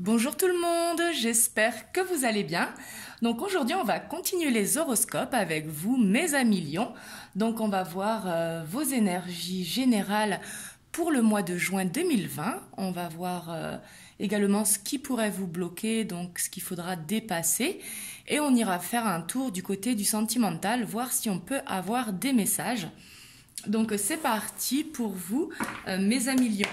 Bonjour tout le monde, j'espère que vous allez bien. Donc aujourd'hui on va continuer les horoscopes avec vous mes amis lions. Donc on va voir vos énergies générales pour le mois de juin 2020. On va voir également ce qui pourrait vous bloquer, donc ce qu'il faudra dépasser. Et on ira faire un tour du côté du sentimental, voir si on peut avoir des messages. Donc c'est parti pour vous mes amis lions.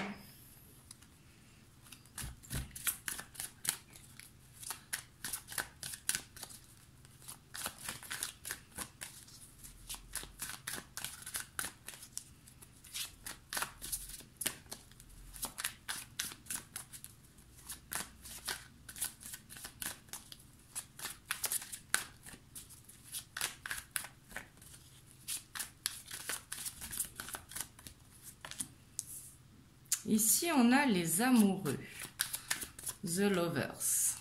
Ici, on a les amoureux, the lovers.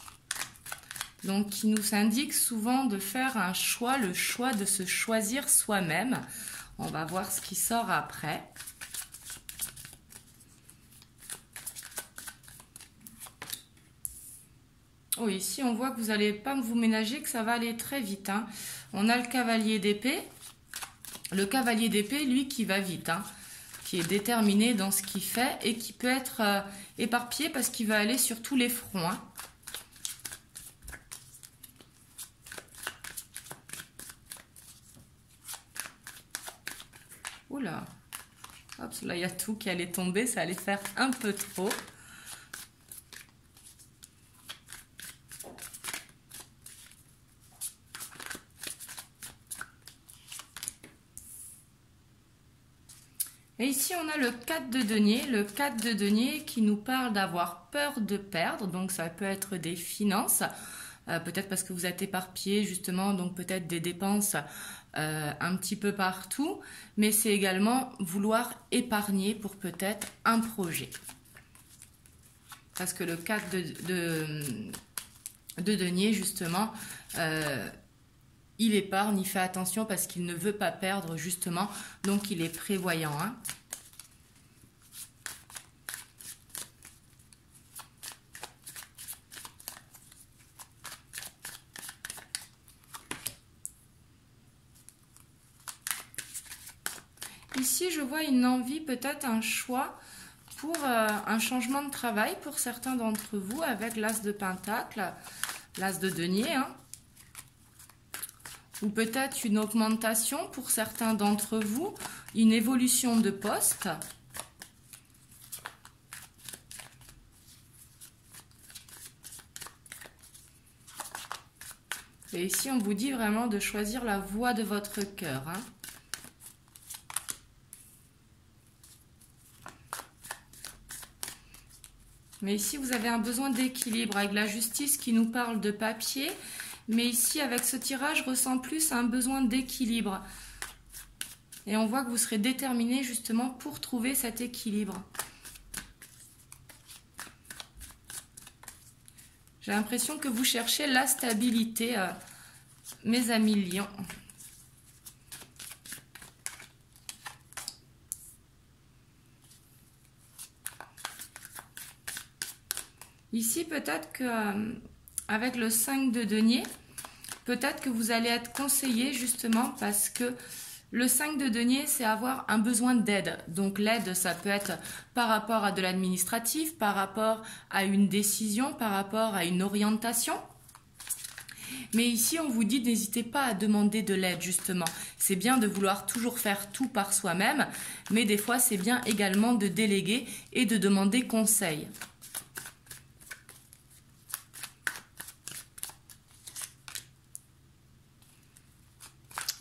Donc, qui nous indique souvent de faire un choix, le choix de se choisir soi-même. On va voir ce qui sort après. Oh, ici, on voit que vous n'allez pas vous ménager, que ça va aller très vite. Hein. On a le cavalier d'épée. Le cavalier d'épée, lui, qui va vite. Hein. Qui est déterminé dans ce qu'il fait et qui peut être éparpillé parce qu'il va aller sur tous les fronts. Hein. Oula, hop, là il y a tout qui allait tomber, ça allait faire un peu trop. Et ici, on a le 4 de denier. Le 4 de denier qui nous parle d'avoir peur de perdre. Donc, ça peut être des finances. Peut-être parce que vous êtes éparpillé, justement. Donc, peut-être des dépenses un petit peu partout. Mais c'est également vouloir épargner pour peut-être un projet. Parce que le 4 de denier, justement, il épargne, il fait attention parce qu'il ne veut pas perdre justement, donc il est prévoyant. Hein. Ici, je vois une envie, peut-être un choix pour un changement de travail pour certains d'entre vous avec l'as de pentacle, l'as de denier. Hein. Ou peut-être une augmentation pour certains d'entre vous, une évolution de poste. Et ici, on vous dit vraiment de choisir la voie de votre cœur. Hein. Mais ici, vous avez un besoin d'équilibre avec la justice qui nous parle de papier. Mais ici, avec ce tirage, je ressens plus un besoin d'équilibre. Et on voit que vous serez déterminé justement pour trouver cet équilibre. J'ai l'impression que vous cherchez la stabilité, mes amis lions. Ici, peut-être que avec le 5 de denier, peut-être que vous allez être conseillé justement parce que le 5 de denier, c'est avoir un besoin d'aide. Donc l'aide, ça peut être par rapport à de l'administratif, par rapport à une décision, par rapport à une orientation. Mais ici, on vous dit, n'hésitez pas à demander de l'aide, justement. C'est bien de vouloir toujours faire tout par soi-même, mais des fois, c'est bien également de déléguer et de demander conseil.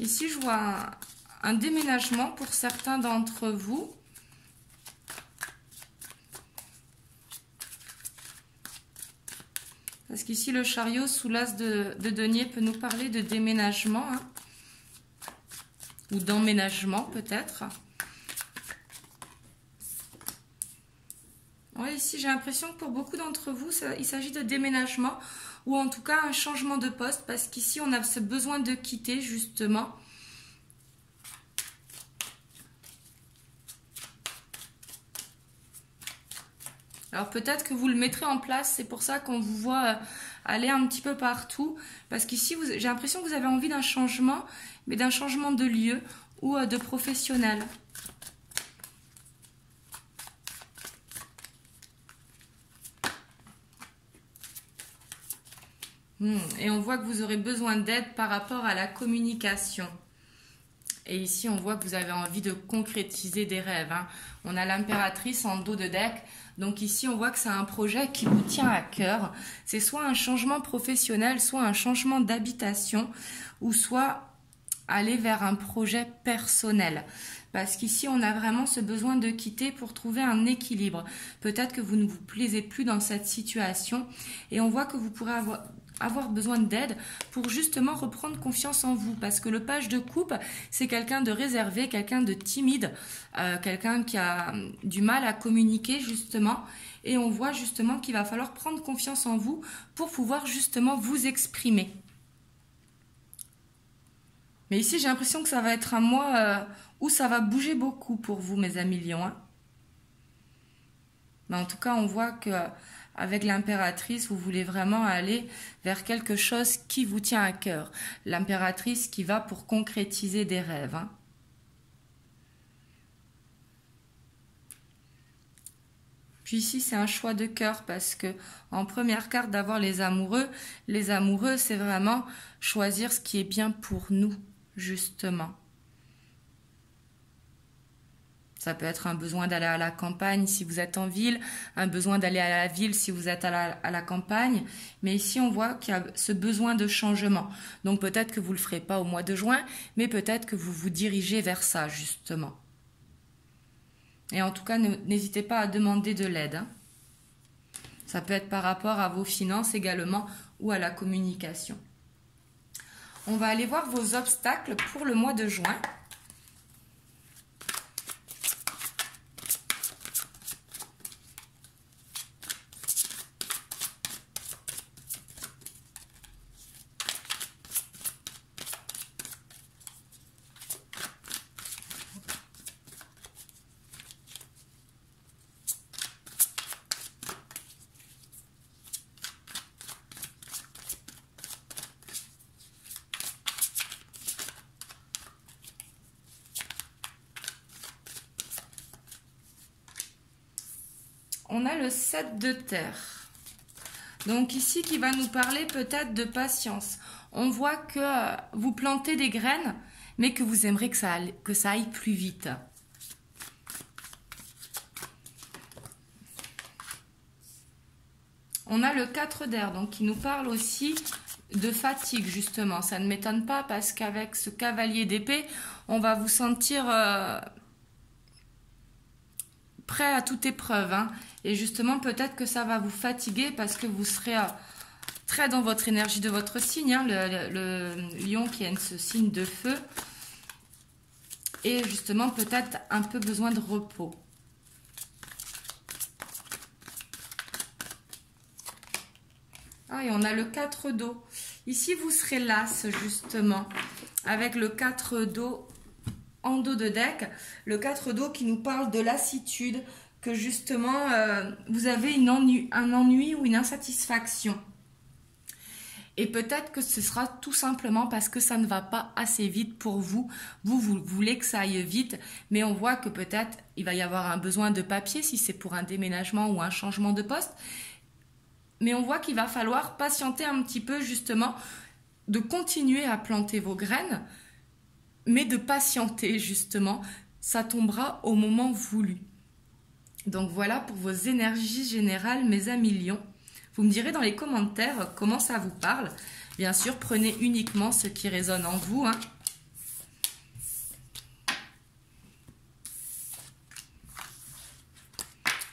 Ici, je vois un déménagement pour certains d'entre vous. Parce qu'ici, le chariot sous l'as de denier peut nous parler de déménagement. Hein, ou d'emménagement, peut-être. Ouais, ici, j'ai l'impression que pour beaucoup d'entre vous, il s'agit de déménagement. Ou en tout cas, un changement de poste. Parce qu'ici, on a ce besoin de quitter, justement. Alors peut-être que vous le mettrez en place, c'est pour ça qu'on vous voit aller un petit peu partout. Parce qu'ici, j'ai l'impression que vous avez envie d'un changement, mais d'un changement de lieu ou de professionnel. Et on voit que vous aurez besoin d'aide par rapport à la communication. Et ici, on voit que vous avez envie de concrétiser des rêves. On a l'impératrice en dos de deck. Donc ici, on voit que c'est un projet qui vous tient à cœur. C'est soit un changement professionnel, soit un changement d'habitation, ou soit aller vers un projet personnel. Parce qu'ici, on a vraiment ce besoin de quitter pour trouver un équilibre. Peut-être que vous ne vous plaisez plus dans cette situation. Et on voit que vous pourrez avoir besoin d'aide pour justement reprendre confiance en vous, parce que le page de coupe, c'est quelqu'un de réservé, quelqu'un de timide, quelqu'un qui a du mal à communiquer justement, et on voit justement qu'il va falloir prendre confiance en vous pour pouvoir justement vous exprimer. Mais ici, j'ai l'impression que ça va être un mois où ça va bouger beaucoup pour vous, mes amis lions. Mais en tout cas, on voit que avec l'impératrice, vous voulez vraiment aller vers quelque chose qui vous tient à cœur. L'impératrice qui va pour concrétiser des rêves. Puis ici, c'est un choix de cœur parce que en première carte d'avoir les amoureux, c'est vraiment choisir ce qui est bien pour nous, justement. Ça peut être un besoin d'aller à la campagne si vous êtes en ville, un besoin d'aller à la ville si vous êtes à la campagne. Mais ici, on voit qu'il y a ce besoin de changement. Donc peut-être que vous ne le ferez pas au mois de juin, mais peut-être que vous vous dirigez vers ça, justement. Et en tout cas, n'hésitez pas à demander de l'aide. Ça peut être par rapport à vos finances également ou à la communication. On va aller voir vos obstacles pour le mois de juin. On a le 7 de terre. Donc ici, qui va nous parler peut-être de patience. On voit que vous plantez des graines, mais que vous aimeriez que ça aille plus vite. On a le 4 d'air, donc qui nous parle aussi de fatigue, justement. Ça ne m'étonne pas parce qu'avec ce cavalier d'épée, on va vous sentir prêt à toute épreuve. Et justement, peut-être que ça va vous fatiguer parce que vous serez très dans votre énergie de votre signe. Le lion qui a ce signe de feu. Et justement, peut-être un peu besoin de repos. Ah, et on a le 4 d'eau. Ici, vous serez las, justement, avec le 4 d'eau en dos de deck. Le 4 d'eau qui nous parle de lassitude, que justement, vous avez un ennui ou une insatisfaction. Et peut-être que ce sera tout simplement parce que ça ne va pas assez vite pour vous. Vous voulez que ça aille vite, mais on voit que peut-être il va y avoir un besoin de papier si c'est pour un déménagement ou un changement de poste. Mais on voit qu'il va falloir patienter un petit peu justement, de continuer à planter vos graines, mais de patienter justement. Ça tombera au moment voulu. Donc voilà pour vos énergies générales, mes amis lions. Vous me direz dans les commentaires comment ça vous parle. Bien sûr, prenez uniquement ce qui résonne en vous.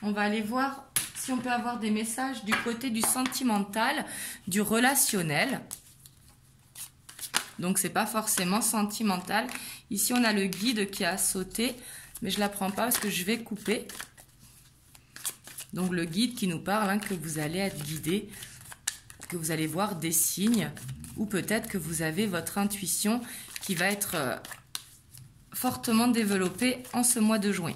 On va aller voir si on peut avoir des messages du côté du sentimental, du relationnel. Donc, c'est pas forcément sentimental. Ici, on a le guide qui a sauté, mais je ne la prends pas parce que je vais couper. Donc, le guide qui nous parle que vous allez être guidé, que vous allez voir des signes, ou peut-être que vous avez votre intuition qui va être fortement développée en ce mois de juin.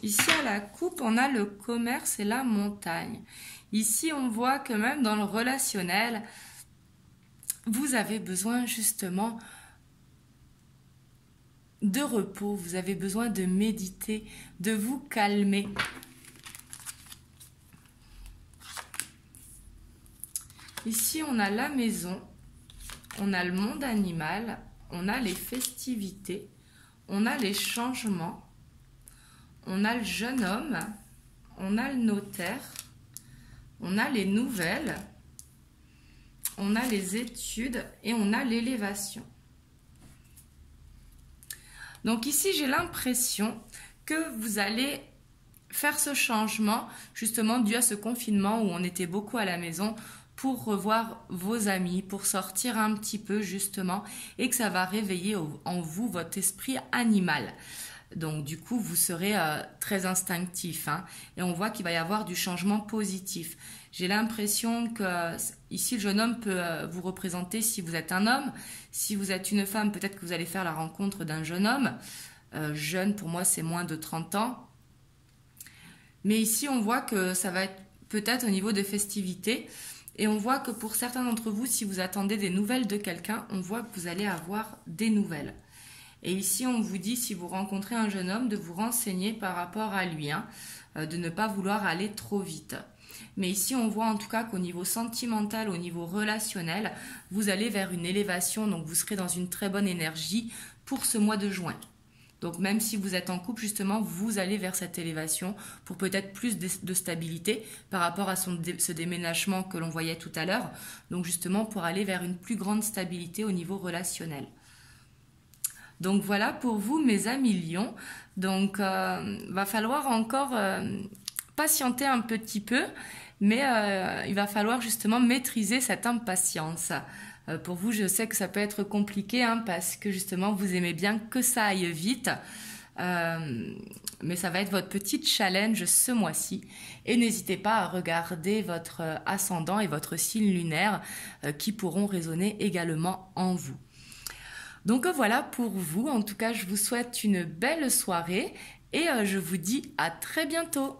Ici, à la coupe, on a le commerce et la montagne. Ici, on voit que même dans le relationnel, vous avez besoin justement de repos, vous avez besoin de méditer, de vous calmer. Ici, on a la maison, on a le monde animal, on a les festivités, on a les changements, on a le jeune homme, on a le notaire, on a les nouvelles, on a les études et on a l'élévation. Donc ici, j'ai l'impression que vous allez faire ce changement, justement dû à ce confinement où on était beaucoup à la maison, pour revoir vos amis, pour sortir un petit peu justement, et que ça va réveiller en vous votre esprit animal. Donc du coup, vous serez très instinctif, hein, et on voit qu'il va y avoir du changement positif. J'ai l'impression que ici, le jeune homme peut vous représenter si vous êtes un homme. Si vous êtes une femme, peut-être que vous allez faire la rencontre d'un jeune homme. Jeune, pour moi, c'est moins de 30 ans. Mais ici, on voit que ça va être peut-être au niveau des festivités. Et on voit que pour certains d'entre vous, si vous attendez des nouvelles de quelqu'un, on voit que vous allez avoir des nouvelles. Et ici, on vous dit, si vous rencontrez un jeune homme, de vous renseigner par rapport à lui, hein, de ne pas vouloir aller trop vite. Mais ici, on voit en tout cas qu'au niveau sentimental, au niveau relationnel, vous allez vers une élévation, donc vous serez dans une très bonne énergie pour ce mois de juin. Donc même si vous êtes en couple, justement, vous allez vers cette élévation pour peut-être plus de stabilité par rapport à ce déménagement que l'on voyait tout à l'heure. Donc justement, pour aller vers une plus grande stabilité au niveau relationnel. Donc voilà pour vous, mes amis lions. Donc va falloir encore patienter un petit peu, mais il va falloir justement maîtriser cette impatience. Pour vous, je sais que ça peut être compliqué, hein, parce que justement, vous aimez bien que ça aille vite. Mais ça va être votre petit challenge ce mois-ci. Et n'hésitez pas à regarder votre ascendant et votre signe lunaire qui pourront résonner également en vous. Donc voilà pour vous. En tout cas, je vous souhaite une belle soirée et je vous dis à très bientôt.